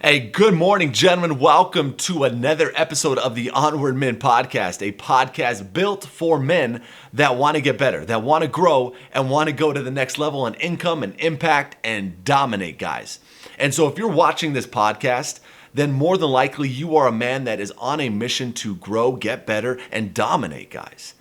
Hey, good morning, gentlemen. Welcome to another episode of the Onward Men Podcast, a podcast built for men that want to get better, that want to grow, and want to go to the next level in income and impact and dominate, guys. And so if you're watching this podcast, then more than likely you are a man that is on a mission to grow, get better, and dominate, guys.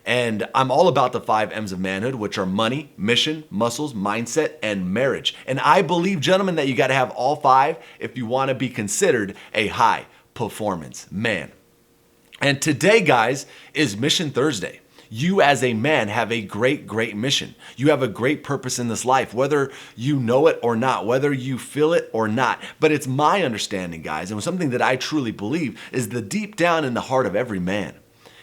And I'm all about the 5 M's of manhood, which are money, mission, muscles, mindset, and marriage. And I believe, gentlemen, that you got to have all 5 if you want to be considered a high performance man. And today, guys, is Mission Thursday. You as a man have a great mission. You have a great purpose in this life, whether you know it or not, whether you feel it or not. But it's my understanding, guys, and something that I truly believe is the deep down in the heart of every man,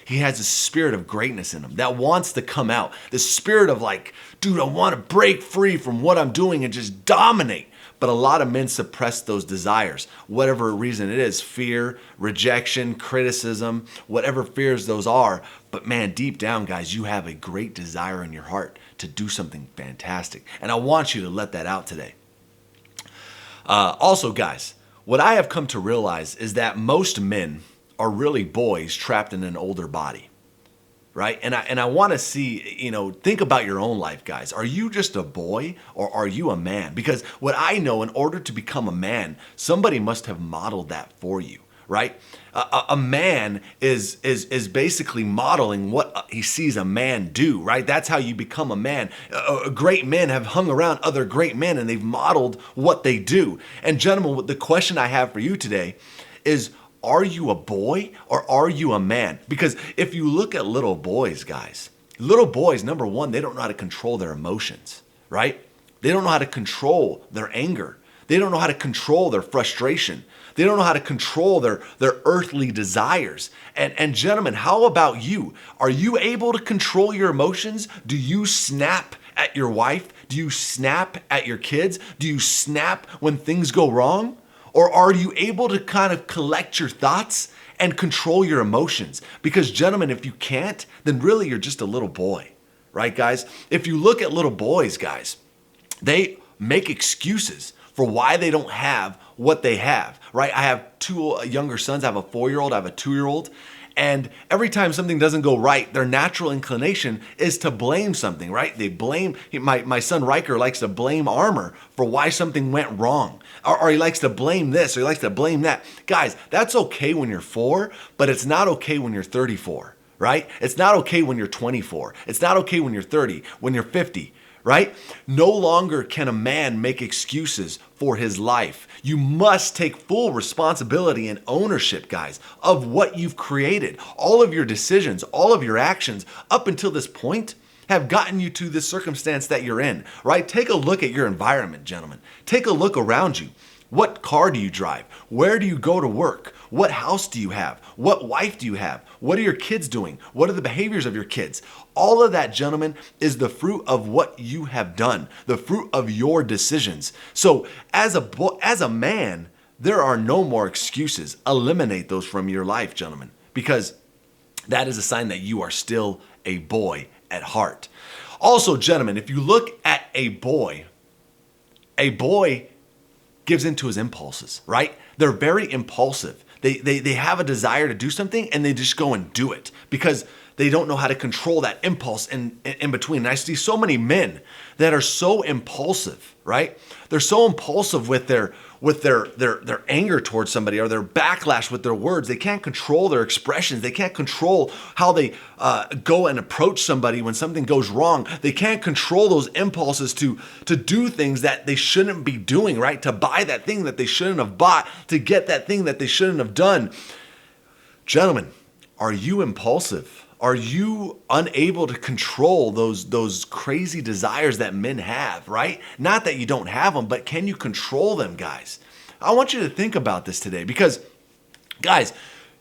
he has a spirit of greatness in him that wants to come out. The spirit of like, dude, I want to break free from what I'm doing and just dominate. But a lot of men suppress those desires, whatever reason it is, fear, rejection, criticism, whatever fears those are. But man, deep down, guys, you have a great desire in your heart to do something fantastic. And I want you to let that out today. Also, guys, what I have come to realize is that most men are really boys trapped in an older body, right? And I want to see, think about your own life, guys. Are you just a boy or are you a man? Because what I know, in order to become a man, somebody must have modeled that for you, right? A man is basically modeling what he sees a man do, right? That's how you become a man. Great men have hung around other great men and they've modeled what they do. And gentlemen, the question I have for you today is, are you a boy or are you a man? Because if you look at little boys, guys, little boys, number one, they don't know how to control their emotions, right? They don't know how to control their anger. They don't know how to control their frustration. They don't know how to control their earthly desires. And gentlemen, how about you? Are you able to control your emotions? Do you snap at your wife? Do you snap at your kids? Do you snap when things go wrong? Or are you able to kind of collect your thoughts and control your emotions? Because gentlemen, if you can't, then really you're just a little boy, right, guys? If you look at little boys, guys, they make excuses for why they don't have what they have, right? I have 2 younger sons. I have a 4-year-old, I have a 2-year-old. And every time something doesn't go right, their natural inclination is to blame something, right? They blame, my son Riker likes to blame Armor for why something went wrong. Or he likes to blame this, or he likes to blame that. Guys, that's okay when you're 4, but it's not okay when you're 34, right? It's not okay when you're 24. It's not okay when you're 30, when you're 50. Right? No longer can a man make excuses for his life. You must take full responsibility and ownership, guys, of what you've created. All of your decisions, all of your actions up until this point have gotten you to the circumstance that you're in, right? Take a look at your environment, gentlemen. Take a look around you. What car do you drive? Where do you go to work? What house do you have? What wife do you have? What are your kids doing? What are the behaviors of your kids? All of that, gentlemen, is the fruit of what you have done, the fruit of your decisions. So as a man, there are no more excuses. Eliminate those from your life, gentlemen, because that is a sign that you are still a boy at heart. Also, gentlemen, if you look at a boy gives into his impulses, right? They're very impulsive. They have a desire to do something and they just go and do it because they don't know how to control that impulse in between. And I see so many men that are so impulsive, right? They're so impulsive with their anger towards somebody or their backlash with their words. They can't control their expressions. They can't control how they go and approach somebody when something goes wrong. They can't control those impulses to do things that they shouldn't be doing, right? To buy that thing that they shouldn't have bought, to get that thing that they shouldn't have done. Gentlemen, are you impulsive? Are you unable to control those crazy desires that men have, right? Not that you don't have them, but can you control them, guys? I want you to think about this today because, guys,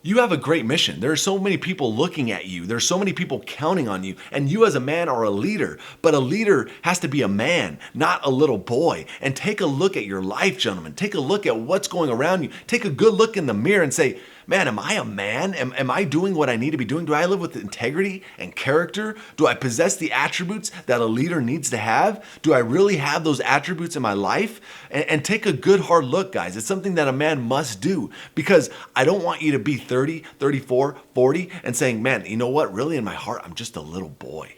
you have a great mission. There are so many people looking at you. There's so many people counting on you. And you as a man are a leader. But a leader has to be a man, not a little boy. And take a look at your life, gentlemen. Take a look at what's going around you. Take a good look in the mirror and say, man, am I a man? Am I doing what I need to be doing? Do I live with integrity and character? Do I possess the attributes that a leader needs to have? Do I really have those attributes in my life? And take a good hard look, guys. It's something that a man must do, because I don't want you to be 30, 34, 40 and saying, man, you know what? Really in my heart, I'm just a little boy.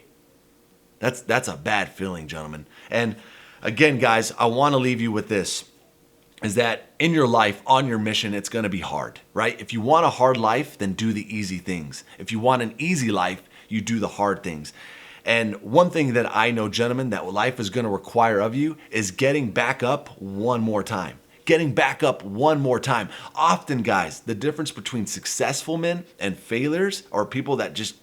That's a bad feeling, gentlemen. And again, guys, I want to leave you with this, is that in your life, on your mission, it's going to be hard, right? If you want a hard life, then do the easy things. If you want an easy life, you do the hard things. And one thing that I know, gentlemen, that life is going to require of you is getting back up one more time. Getting back up one more time. Often, guys, the difference between successful men and failures are people that just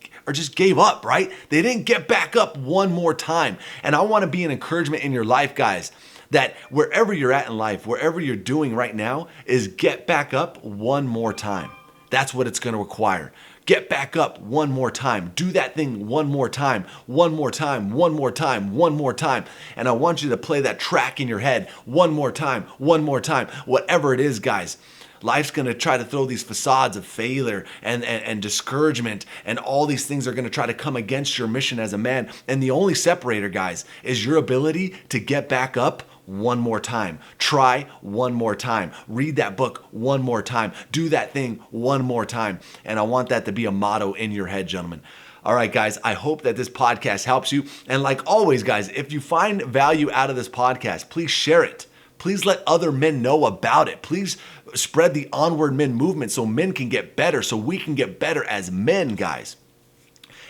gave up, right? They didn't get back up one more time. And I want to be an encouragement in your life, guys, that wherever you're at in life, wherever you're doing right now, is get back up one more time. That's what it's going to require. Get back up one more time. Do that thing one more time, one more time, one more time, one more time. And I want you to play that track in your head one more time, whatever it is, guys. Life's going to try to throw these facades of failure and discouragement, and all these things are going to try to come against your mission as a man. And the only separator, guys, is your ability to get back up one more time. Try one more time. Read that book one more time. Do that thing one more time. And I want that to be a motto in your head, gentlemen. All right, guys, I hope that this podcast helps you. And like always, guys, if you find value out of this podcast, please share it. Please let other men know about it. Please spread the Onward Men movement so men can get better, so we can get better as men, guys.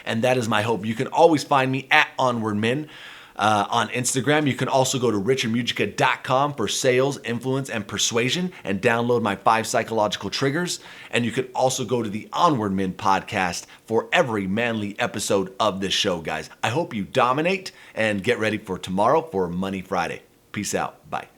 And that is my hope. You can always find me at Onward Men on Instagram. You can also go to richardmugica.com for sales, influence, and persuasion and download my 5 psychological triggers. And you can also go to the Onward Men podcast for every manly episode of this show, guys. I hope you dominate and get ready for tomorrow for Money Friday. Peace out. Bye.